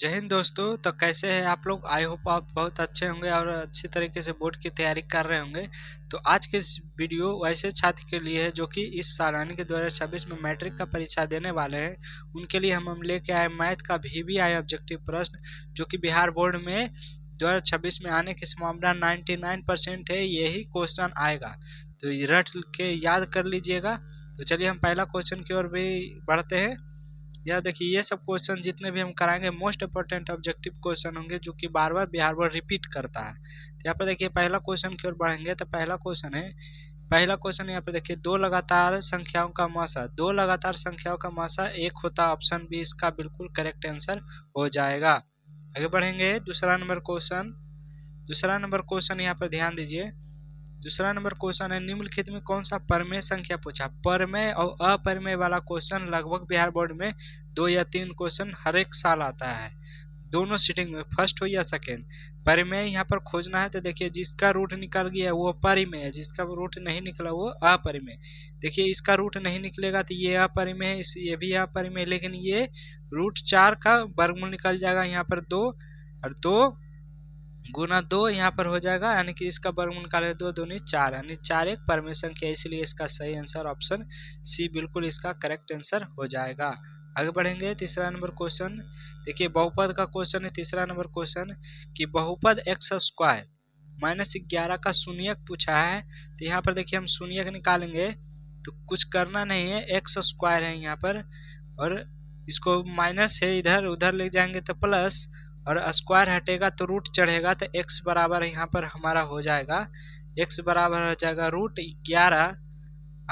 जय हिंद दोस्तों। तो कैसे हैं आप लोग? आई होप आप बहुत अच्छे होंगे और अच्छी तरीके से बोर्ड की तैयारी कर रहे होंगे। तो आज के इस वीडियो वैसे छात्र के लिए है जो कि इस साल यानी कि 2026 में मैट्रिक का परीक्षा देने वाले हैं। उनके लिए हम लेके आए मैथ का VBI ऑब्जेक्टिव प्रश्न, जो कि बिहार बोर्ड में 2026 में आने की संभावना 99% है, यही क्वेश्चन आएगा। तो ये रट के याद कर लीजिएगा। तो चलिए हम पहला क्वेश्चन की ओर भी बढ़ते हैं। यह देखिए, ये सब क्वेश्चन जितने भी हम कराएंगे मोस्ट इंपॉर्टेंट ऑब्जेक्टिव क्वेश्चन होंगे, जो कि बार बार बिहार बोर्ड रिपीट करता है। तो यहाँ पर देखिए पहला क्वेश्चन की ओर बढ़ेंगे। तो पहला क्वेश्चन यहाँ पर देखिए, दो लगातार संख्याओं का मासा, दो लगातार संख्याओं का मासा एक होता, ऑप्शन बी इसका बिल्कुल करेक्ट आंसर हो जाएगा। आगे बढ़ेंगे। दूसरा नंबर क्वेश्चन यहाँ पर ध्यान दीजिए। दूसरा नंबर क्वेश्चन है, निम्नलिखित में कौन सा परमेय संख्या पूछा। परमेय और अपरमेय वाला क्वेश्चन लगभग बिहार बोर्ड में 2 या 3 क्वेश्चन हर एक साल आता है, दोनों सीटिंग में, फर्स्ट हो या सेकेंड। परिमेय यहाँ पर खोजना है। तो देखिए, जिसका रूट निकल गया वो परिमेय है, जिसका रूट नहीं निकला वो अपरिमेय। देखिए, इसका रूट नहीं निकलेगा तो ये अपरिमेय है, ये भी अपरिमेय, लेकिन ये √4 का वर्गमूल निकल जाएगा यहाँ पर 2, और 2 गुना 2 यहाँ पर हो जाएगा, यानी कि इसका वर्गमूल निकालें 2 दूनी 4, यानी 4 एक परमेय संख्या, इसलिए इसका सही आंसर ऑप्शन सी बिल्कुल इसका करेक्ट आंसर हो जाएगा। आगे बढ़ेंगे। तीसरा नंबर क्वेश्चन देखिए, बहुपद का क्वेश्चन है। तीसरा नंबर क्वेश्चन कि बहुपद x² -11 का शून्यक पूछा है। तो यहाँ पर देखिए हम शून्यक निकालेंगे तो कुछ करना नहीं है, x² है यहाँ पर, और इसको माइनस है, इधर उधर ले जाएंगे तो प्लस, और स्क्वायर हटेगा तो रूट चढ़ेगा, तो x बराबर यहाँ पर हमारा हो जाएगा, x बराबर हो जाएगा √11।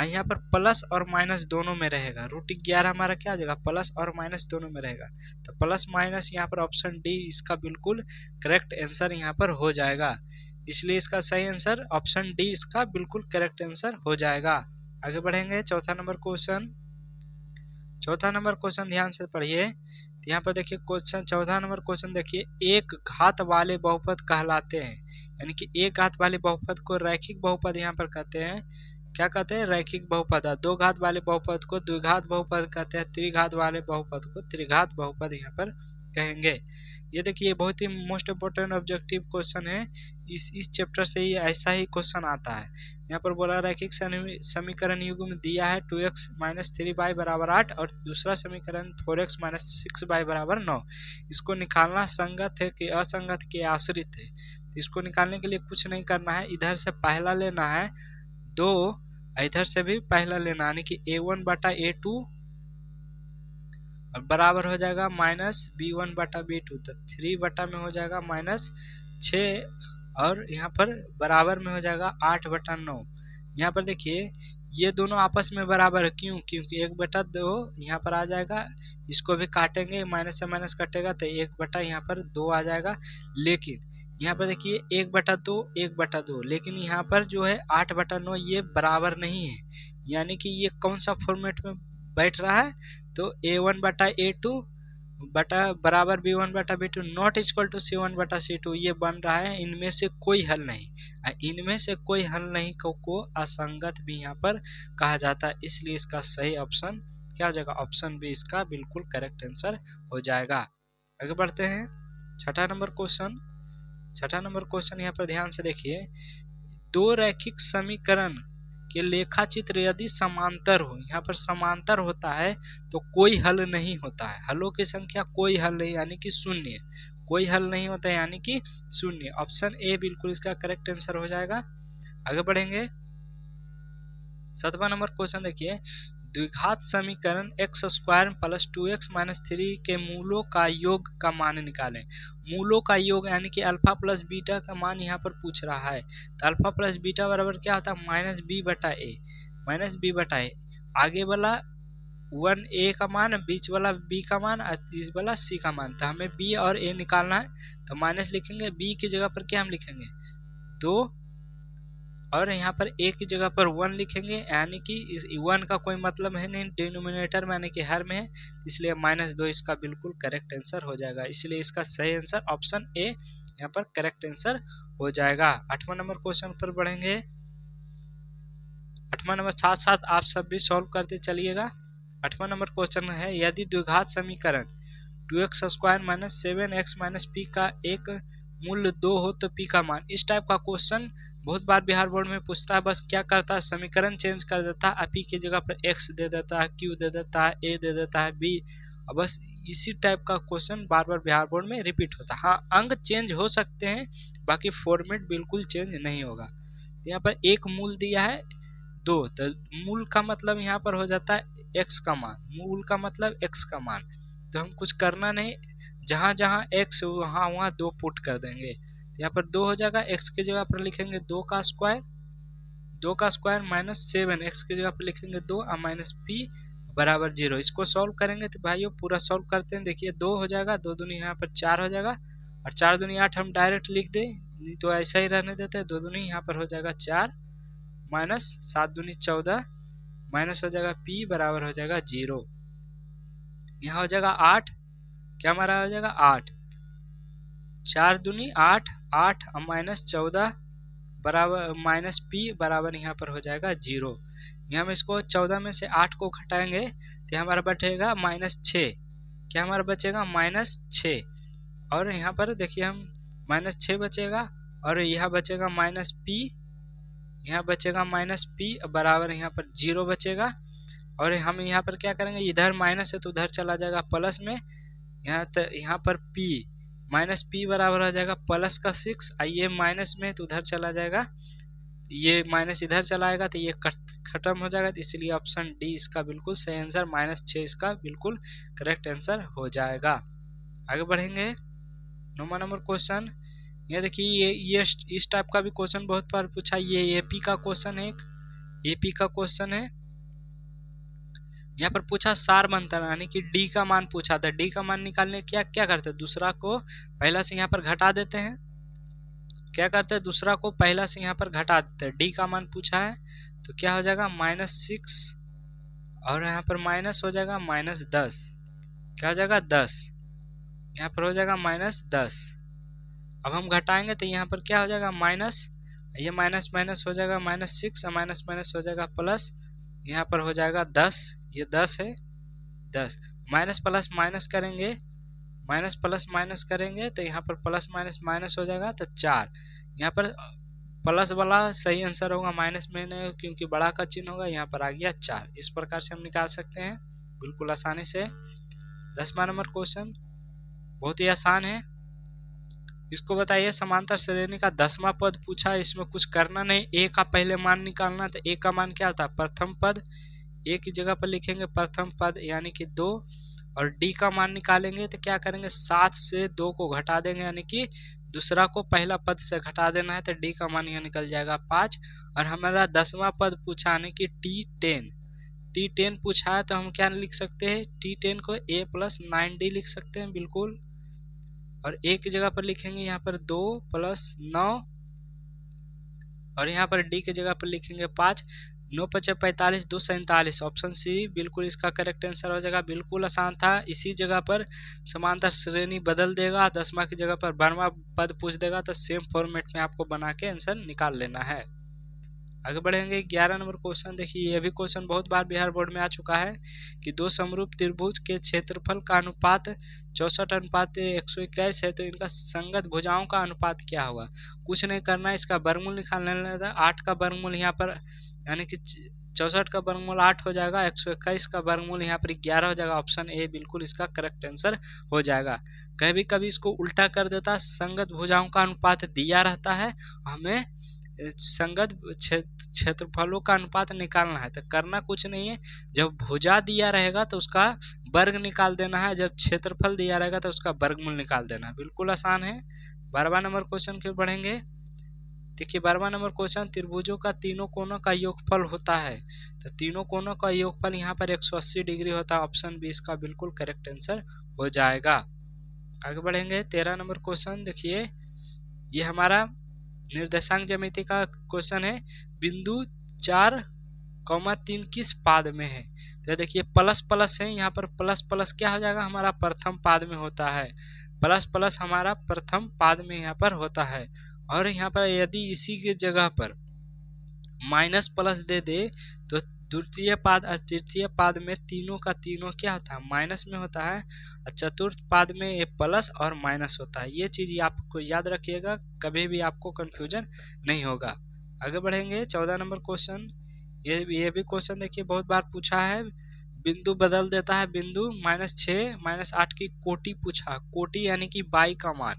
यहाँ पर प्लस और माइनस दोनों में रहेगा। √11 हमारा क्या हो जाएगा, प्लस और माइनस दोनों में रहेगा। तो प्लस माइनस यहाँ पर ऑप्शन डी इसका बिल्कुल करेक्ट आंसर यहाँ पर हो जाएगा, इसलिए इसका सही आंसर ऑप्शन डी इसका बिल्कुल करेक्ट आंसर हो जाएगा। आगे बढ़ेंगे। चौथा नंबर क्वेश्चन ध्यान से पढ़िए। यहाँ पर देखिए चौथा नंबर क्वेश्चन देखिए, एक घात वाले बहुपद कहलाते हैं, यानी कि एक घात वाले बहुपद को रैखिक बहुपद यहाँ पर कहते हैं। क्या कहते हैं? रैखिक बहुपद। दो घात वाले बहुपद को द्विघात बहुपद कहते हैं, त्रिघात वाले बहुपद को त्रिघात बहुपद यहाँ पर कहेंगे। ये देखिए बहुत ही मोस्ट इम्पोर्टेंट ऑब्जेक्टिव क्वेश्चन है, इस चैप्टर से ही ऐसा ही क्वेश्चन आता है। यहाँ पर बोला रैखिक समीकरण युग्म दिया है 2x - 3y = 8, और दूसरा समीकरण 4x - 6y = 9। इसको निकालना संगत है कि असंगत के आश्रित है। इसको निकालने के लिए कुछ नहीं करना है, इधर से पहला लेना है 2, इधर से भी पहला लेना, यानी कि a1/a2 और बराबर हो जाएगा -b1/b2, तो 3 बटा में हो जाएगा -6, और यहाँ पर बराबर में हो जाएगा 8/9। यहाँ पर देखिए ये दोनों आपस में बराबर है, क्यों? क्योंकि 1/2 यहाँ पर आ जाएगा, इसको भी काटेंगे, माइनस से माइनस कटेगा तो 1 यहाँ पर 2 आ जाएगा। लेकिन यहाँ पर देखिए 1/2, लेकिन यहाँ पर जो है 8/9 ये बराबर नहीं है, यानी कि ये कौन सा फॉर्मेट में बैठ रहा है, तो a1/a2 बराबर b1/b2 not equal to c1/c2 ये बन रहा है। इनमें से कोई हल नहीं को असंगत भी यहाँ पर कहा जाता है, इसलिए इसका सही ऑप्शन क्या हो जाएगा, ऑप्शन बी इसका बिल्कुल करेक्ट आंसर हो जाएगा। आगे बढ़ते हैं। छठा नंबर क्वेश्चन यहाँ पर ध्यान से देखिए, दो रैखिक समीकरण के लेखा चित्र यदि समांतर हो, यहाँ पर समांतर होता है तो कोई हल नहीं होता है, हलों की संख्या कोई हल नहीं, यानी कि शून्य, कोई हल नहीं होता है, यानी कि शून्य। ऑप्शन ए बिल्कुल इसका करेक्ट आंसर हो जाएगा। आगे बढ़ेंगे। 7वां नंबर क्वेश्चन देखिए, द्विघात समीकरण x² + 2x - 3 के मूलों का योग का मान निकालें। मूलों का योग यानी कि अल्फा प्लस बीटा का मान यहाँ पर पूछ रहा है। तो अल्फा प्लस बीटा बराबर क्या होता है, -b/a। आगे वाला 1a का मान, बीच वाला b का मान, और इस वाला c का मान। तो हमें b और a निकालना है, तो माइनस लिखेंगे, b की जगह पर क्या हम लिखेंगे 2, और यहाँ पर a की जगह पर 1 लिखेंगे, यानी कि इस 1 का कोई मतलब है नहीं डिनोमिनेटर में, यानी कि हर में है, इसलिए -2 इसका बिल्कुल करेक्ट आंसर हो जाएगा, इसलिए इसका सही आंसर ऑप्शन ए यहाँ पर करेक्ट आंसर हो जाएगा। 8वां नंबर क्वेश्चन पर बढ़ेंगे। 8वां नंबर साथ आप सब भी सॉल्व करते चलिएगा। 8वां नंबर क्वेश्चन है, यदि द्विघात समीकरण 2x² minus 7x minus P का एक मूल्य 2 हो तो पी का मान। इस टाइप का क्वेश्चन बहुत बार बिहार बोर्ड में पूछता है। बस क्या करता है, समीकरण चेंज कर देता है, पी की जगह पर x दे देता है, q दे देता है, a दे देता है, b। और बस इसी टाइप का क्वेश्चन बार बार बिहार बोर्ड में रिपीट होता है। हाँ, अंक चेंज हो सकते हैं, बाकी फॉर्मेट बिल्कुल चेंज नहीं होगा। तो यहाँ पर एक मूल दिया है 2, तो मूल का मतलब यहाँ पर हो जाता है x का मान, मूल का मतलब x का मान। तो हम कुछ करना नहीं, जहाँ जहाँ x वहाँ वहाँ 2 पुट कर देंगे। तो यहाँ पर 2 हो जाएगा, x की जगह पर लिखेंगे 2 का स्क्वायर माइनस 7x की जगह पर लिखेंगे 2 और माइनस p बराबर 0। इसको सॉल्व करेंगे तो भाइयों पूरा सॉल्व करते हैं। देखिए 2 हो जाएगा, 2 दूनी यहाँ पर 4 हो जाएगा, और 4 दूनी 8 हम डायरेक्ट लिख दें, नहीं तो ऐसा ही रहने देते हैं। 2 दूनी यहाँ पर हो जाएगा 4 माइनस 7 दूनी 14 माइनस हो जाएगा p बराबर हो जाएगा 0। यहाँ हो जाएगा 8, क्या हमारा हो जाएगा 8, 4 दूनी 8, 8 माइनस 14 बराबर माइनस p बराबर यहाँ पर हो जाएगा 0। यहाँ हम इसको 14 में से 8 को घटाएंगे तो हमारा बचेगा -6। क्या हमारा बचेगा -6, और यहाँ पर देखिए हम -6 बचेगा, और यहाँ बचेगा -p, यहाँ बचेगा -p बराबर यहाँ पर 0 बचेगा। और हम यहाँ पर क्या करेंगे, इधर माइनस है तो उधर चला जाएगा प्लस में, यहाँ पर p -p बराबर हो जाएगा प्लस का 6, ये माइनस में तो उधर चला जाएगा, ये माइनस इधर चला आएगा तो ये खत्म हो जाएगा। तो इसलिए ऑप्शन डी इसका बिल्कुल सही आंसर, -6 इसका बिल्कुल करेक्ट आंसर हो जाएगा। आगे बढ़ेंगे 9वां नंबर क्वेश्चन। ये देखिए ये इस टाइप का भी क्वेश्चन बहुत बार पूछा। ये एपी का क्वेश्चन है, एपी का क्वेश्चन है। यहाँ पर पूछा सार मंत्र, यानी कि डी का मान पूछा था। डी का मान निकालने क्या क्या करते हैं, दूसरा को पहला से यहाँ पर घटा देते हैं। क्या करते हैं, दूसरा को पहला से यहाँ पर घटा देते हैं। डी का मान पूछा है तो क्या हो जाएगा -6, और यहाँ पर माइनस हो जाएगा -10, क्या हो जाएगा 10, यहाँ पर हो जाएगा -10। अब हम घटाएंगे तो यहाँ पर क्या हो जाएगा माइनस, ये माइनस माइनस हो जाएगा -6, और माइनस माइनस हो जाएगा प्लस, यहाँ पर हो जाएगा 10, ये 10 है 10, माइनस प्लस माइनस करेंगे, माइनस प्लस माइनस करेंगे तो यहाँ पर प्लस माइनस माइनस हो जाएगा तो 4। यहाँ पर प्लस वाला सही आंसर होगा, माइनस में नहीं, क्योंकि बड़ा का चिन्ह होगा, यहाँ पर आ गया 4। इस प्रकार से हम निकाल सकते हैं बिल्कुल आसानी से। 10वां नंबर क्वेश्चन बहुत ही आसान है। इसको बताइए समांतर श्रेणी का 10वां पद पूछा है। इसमें कुछ करना नहीं, ए का पहले मान निकालना। तो ए का मान क्या होता है, प्रथम पद, ए की जगह पर लिखेंगे प्रथम पद यानी कि 2, और डी का मान निकालेंगे तो क्या करेंगे 7 से 2 को घटा देंगे, यानी कि दूसरा को पहला पद से घटा देना है, तो डी का मान यहाँ निकल जाएगा 5। और हमारा 10वां पद पूछा यानी कि T10 पूछा है, तो हम क्या लिख सकते हैं, T10 को a + 9d लिख सकते हैं बिल्कुल। और a की जगह पर लिखेंगे यहाँ पर 2 + 9, और यहाँ पर d की जगह पर लिखेंगे 5। 9 × 5 = 45, 2 × 47, ऑप्शन सी बिल्कुल इसका करेक्ट आंसर हो जाएगा। बिल्कुल आसान था। इसी जगह पर समांतर श्रेणी बदल देगा, 10वां की जगह पर 12वां पद पूछ देगा, तो सेम फॉर्मेट में आपको बना के आंसर निकाल लेना है। आगे बढ़ेंगे 11 नंबर क्वेश्चन। देखिए ये भी क्वेश्चन बहुत बार बिहार बोर्ड में आ चुका है कि दो समरूप त्रिभुज के क्षेत्रफल का अनुपात 64:121 है, तो इनका संगत भुजाओं का अनुपात क्या होगा। कुछ नहीं करना है, इसका वर्गमूल निकालना है। 8 का वर्गमूल यहाँ पर यानी कि 64 का वर्गमूल 8 हो जाएगा, 121 का वर्गमूल यहाँ पर 11 हो जाएगा। ऑप्शन ए बिल्कुल इसका करेक्ट आंसर हो जाएगा। कभी कभी इसको उल्टा कर देता, संगत भुजाओं का अनुपात दिया रहता है, हमें संगत क्षेत्रफलों का अनुपात निकालना है। तो करना कुछ नहीं है, जब भुजा दिया रहेगा तो उसका वर्ग निकाल देना है, जब क्षेत्रफल दिया रहेगा तो उसका वर्गमूल निकाल देना है। बिल्कुल आसान है। 12वां नंबर क्वेश्चन की बढ़ेंगे। देखिए 12वां नंबर क्वेश्चन, त्रिभुजों का तीनों कोनों का योगफल होता है, तो तीनों कोनों का योगफल यहाँ पर 180 डिग्री होता है। ऑप्शन बी इसका बिल्कुल करेक्ट आंसर हो जाएगा। आगे बढ़ेंगे 13 नंबर क्वेश्चन। देखिए ये हमारा निर्देशांक ज्यामिति का क्वेश्चन है। बिंदु 4,3 किस पाद में है। तो देखिए प्लस प्लस है, यहाँ पर प्लस प्लस क्या हो जाएगा, हमारा प्रथम पाद में होता है। प्लस प्लस हमारा प्रथम पाद में यहाँ पर होता है। और यहाँ पर यदि इसी के जगह पर माइनस प्लस दे दे तो द्वितीय पाद और तृतीय पाद में तीनों का तीनों क्या होता है, माइनस में होता है, और चतुर्थ पाद में ये प्लस और माइनस होता है। ये चीज आपको याद रखिएगा, कभी भी आपको कंफ्यूजन नहीं होगा। आगे बढ़ेंगे 14 नंबर क्वेश्चन। ये भी क्वेश्चन देखिए बहुत बार पूछा है। बिंदु बदल देता है, बिंदु -6 -8 की कोटि पूछा। कोटि यानी कि बाई का मान,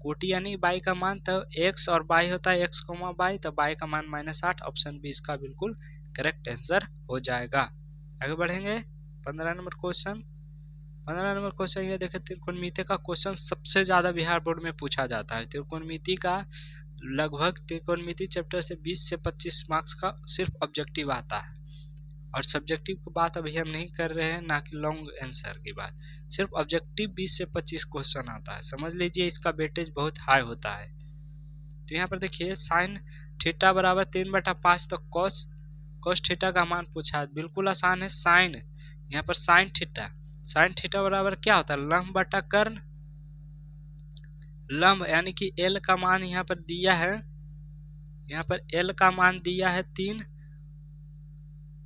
कोटि यानी बाई का मान, तो x और बाई होता है x, बाई, तो बाई का मान -8। ऑप्शन बी इसका बिल्कुल करेक्ट आंसर हो जाएगा। आगे बढ़ेंगे 15 नंबर क्वेश्चन। 15 नंबर क्वेश्चन ये देखिए, त्रिकोणमिति का क्वेश्चन सबसे ज्यादा बिहार बोर्ड में पूछा जाता है। त्रिकोणमिति का लगभग त्रिकोणमिति चैप्टर से 20 से 25 मार्क्स का सिर्फ ऑब्जेक्टिव आता है, और सब्जेक्टिव की बात अभी हम नहीं कर रहे हैं, ना कि लॉन्ग आंसर की बात। सिर्फ ऑब्जेक्टिव 20 से 25 क्वेश्चन आता है, समझ लीजिए इसका वेटेज बहुत हाई होता है। तो यहाँ पर देखिए साइन थीटा बराबर 3/5, तो कॉस थीटा का मान पूछा है। बिल्कुल आसान है। साइन, यहाँ पर साइन थीटा बराबर क्या होता है, लंब बटा कर्ण। लंब यानी कि एल का मान यहाँ पर दिया है, यहाँ पर एल का मान दिया है 3,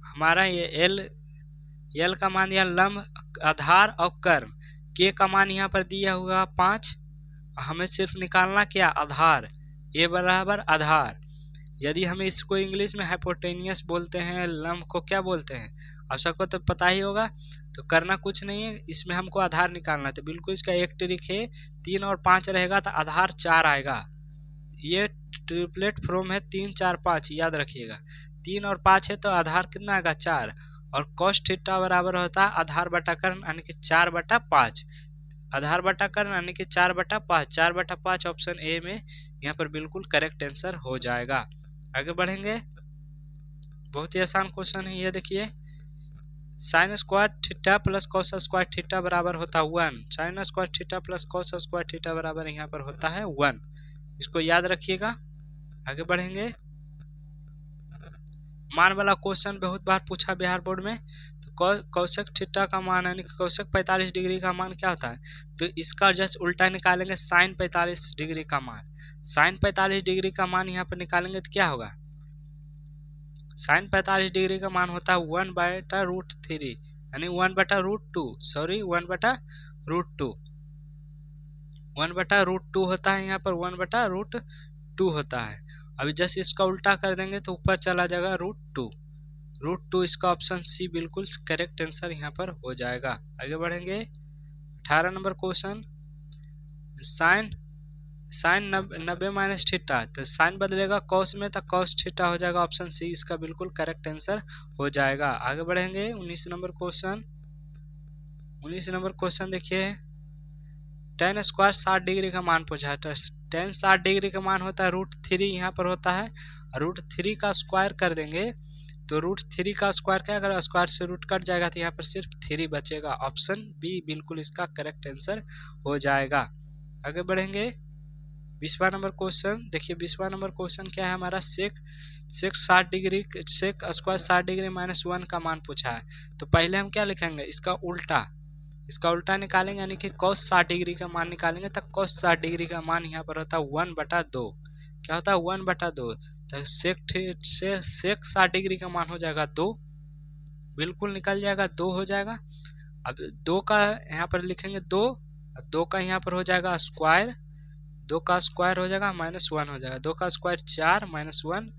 हमारा ये एल का मान दिया लंब आधार और कर्ण। के का मान यहाँ पर दिया हुआ 5, हमें सिर्फ निकालना क्या, आधार। ए बराबर आधार। यदि हम इसको इंग्लिश में हाइपोटेनियस बोलते हैं, लंब को क्या बोलते हैं, आप सबको तो पता ही होगा। तो करना कुछ नहीं है, इसमें हमको आधार निकालना है। तो बिल्कुल इसका एक ट्रिक है, 3 और 5 रहेगा तो आधार 4 आएगा। ये ट्रिपलेट फॉर्म है 3 4 5, याद रखिएगा। 3 और 5 है तो आधार कितना आएगा, 4। और कॉस थीटा बराबर होता है आधार बटा कर्ण यानी कि 4/5। आधार बटा कर्ण यानी कि 4/5। 4/5 ऑप्शन ए में यहाँ पर बिल्कुल करेक्ट आंसर हो जाएगा। आगे बढ़ेंगे, बहुत ही आसान क्वेश्चन है ये देखिए। Sine square theta plus cos square theta बराबर होता है 1। Sine square theta plus cos square theta बराबर यहाँ पर होता है 1, इसको याद रखिएगा। आगे बढ़ेंगे, मान वाला क्वेश्चन बहुत बार पूछा बिहार बोर्ड में। तो कौशिक थीटा का मान यानी कि कौशिक 45 डिग्री का मान क्या होता है, तो इसका जस्ट उल्टा निकालेंगे, साइन 45 डिग्री का मान। साइन 45 डिग्री का मान यहाँ पर निकालेंगे तो क्या होगा, साइन 45 डिग्री का मान होता है 1/√3 यानी 1/√2, सॉरी 1/√2। 1/√2 होता है, यहाँ पर 1/√2 होता है। अभी जैसे इसका उल्टा कर देंगे तो ऊपर चला जाएगा √2। √2 इसका ऑप्शन सी बिल्कुल करेक्ट आंसर यहाँ पर हो जाएगा। आगे बढ़ेंगे 18 number question. Sine 90 minus theta, तो साइन बदलेगा कॉस में, तो कॉस थीटा हो जाएगा। ऑप्शन सी इसका बिल्कुल करेक्ट आंसर हो जाएगा। आगे बढ़ेंगे 19 नंबर क्वेश्चन। 19 नंबर क्वेश्चन देखिए, tan स्क्वायर 60 डिग्री का मान पूछा है। तो tan 60 डिग्री का मान होता है √3, यहाँ पर होता है। √3 का स्क्वायर कर देंगे तो √3 का स्क्वायर क्या करेगा, स्क्वायर से रूट कट जाएगा, तो यहाँ पर सिर्फ 3 बचेगा। ऑप्शन बी बिल्कुल इसका करेक्ट आंसर हो जाएगा। आगे बढ़ेंगे 20वां नंबर क्वेश्चन देखिए। 20वां नंबर क्वेश्चन क्या है हमारा, सेक स्क्वायर 60 डिग्री -1 का मान पूछा है। तो पहले हम क्या लिखेंगे, इसका उल्टा निकालेंगे, यानी कि cos 60 डिग्री का मान निकालेंगे। तो cos 60 डिग्री का मान यहाँ पर होता है 1/2। क्या होता है, 1/2। तो सेक 60 डिग्री का मान हो जाएगा 2, बिल्कुल निकल जाएगा, 2 हो जाएगा। अब 2 का यहाँ पर लिखेंगे 2, 2 का यहाँ पर हो जाएगा स्क्वायर, 2 का स्क्वायर हो जाएगा -1 हो जाएगा। 2 का स्क्वायर 4 -1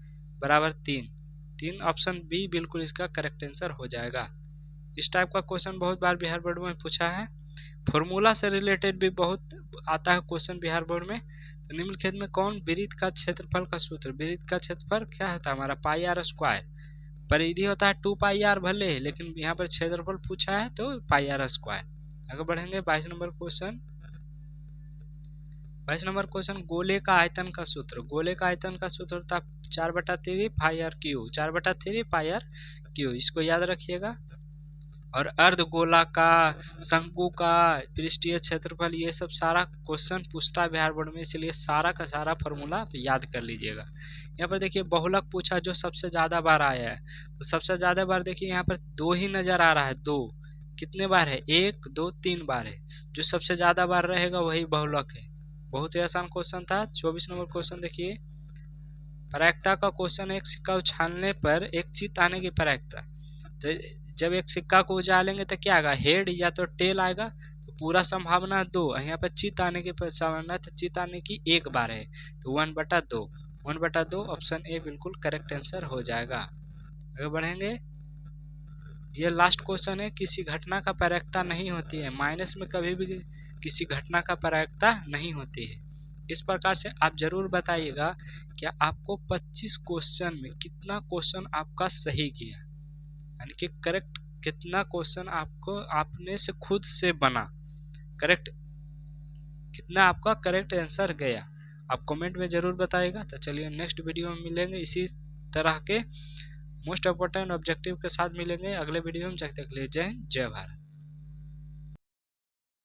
बराबर 3। ऑप्शन बी बिल्कुल इसका करेक्ट आंसर हो जाएगा। इस टाइप का क्वेश्चन बहुत बार बिहार बोर्ड में पूछा है। फॉर्मूला से रिलेटेड भी बहुत आता है क्वेश्चन बिहार बोर्ड में। तो निम्नलिखित में कौन वृत्त का क्षेत्रफल का सूत्र, वृत्त का क्षेत्रफल क्या होता है हमारा πr स्क्वायर। परिधि होता है 2πr भले, लेकिन यहाँ पर क्षेत्रफल पूछा है तो πr स्क्वायर। आगे बढ़ेंगे 22 नंबर क्वेश्चन। 22 नंबर क्वेश्चन, गोले का आयतन का सूत्र। गोले का आयतन का सूत्र होता है 4/3 πr3, 4/3 πr3, इसको याद रखिएगा। और अर्धगोला का, शंकु का पृष्ठीय क्षेत्रफल, ये सब सारा क्वेश्चन पूछता है बिहार बोर्ड में, इसलिए सारा का सारा फॉर्मूला याद कर लीजिएगा। यहाँ पर देखिए बहुलक पूछा जो सबसे ज़्यादा बार आया है। तो सबसे ज़्यादा बार देखिए यहाँ पर 2 ही नज़र आ रहा है। 2 कितने बार है, 1 2 3 बार है। जो सबसे ज़्यादा बार रहेगा वही बहुलक है। बहुत ही आसान क्वेश्चन था। 24 नंबर क्वेश्चन देखिए, प्रायिकता का क्वेश्चन। एक सिक्का उछालने पर एक चित्त आने की प्रायिकता। तो जब एक सिक्का को उछालेंगे तो क्या आएगा, हेड या तो टेल आएगा। तो पूरा संभावना 2, यहाँ पर चित आने की संभावना, तो चित आने की 1 बार है, तो 1/2, 1/2 ऑप्शन ए बिल्कुल करेक्ट आंसर हो जाएगा। आगे बढ़ेंगे। ये लास्ट क्वेश्चन है, किसी घटना का प्रायिकता नहीं होती है। माइनस में कभी भी किसी घटना का प्रायिकता नहीं होती है। इस प्रकार से आप जरूर बताइएगा कि आपको 25 क्वेश्चन में कितना क्वेश्चन आपका सही किया, यानी कि करेक्ट कितना क्वेश्चन आपको आपने से खुद से बना, करेक्ट कितना आपका करेक्ट आंसर गया। आप कमेंट में जरूर बताइएगा। तो चलिए नेक्स्ट वीडियो में मिलेंगे, इसी तरह के मोस्ट इम्पोर्टेंट ऑब्जेक्टिव के साथ मिलेंगे अगले वीडियो में। जब तक के लिए जय हिंद, जय भारत।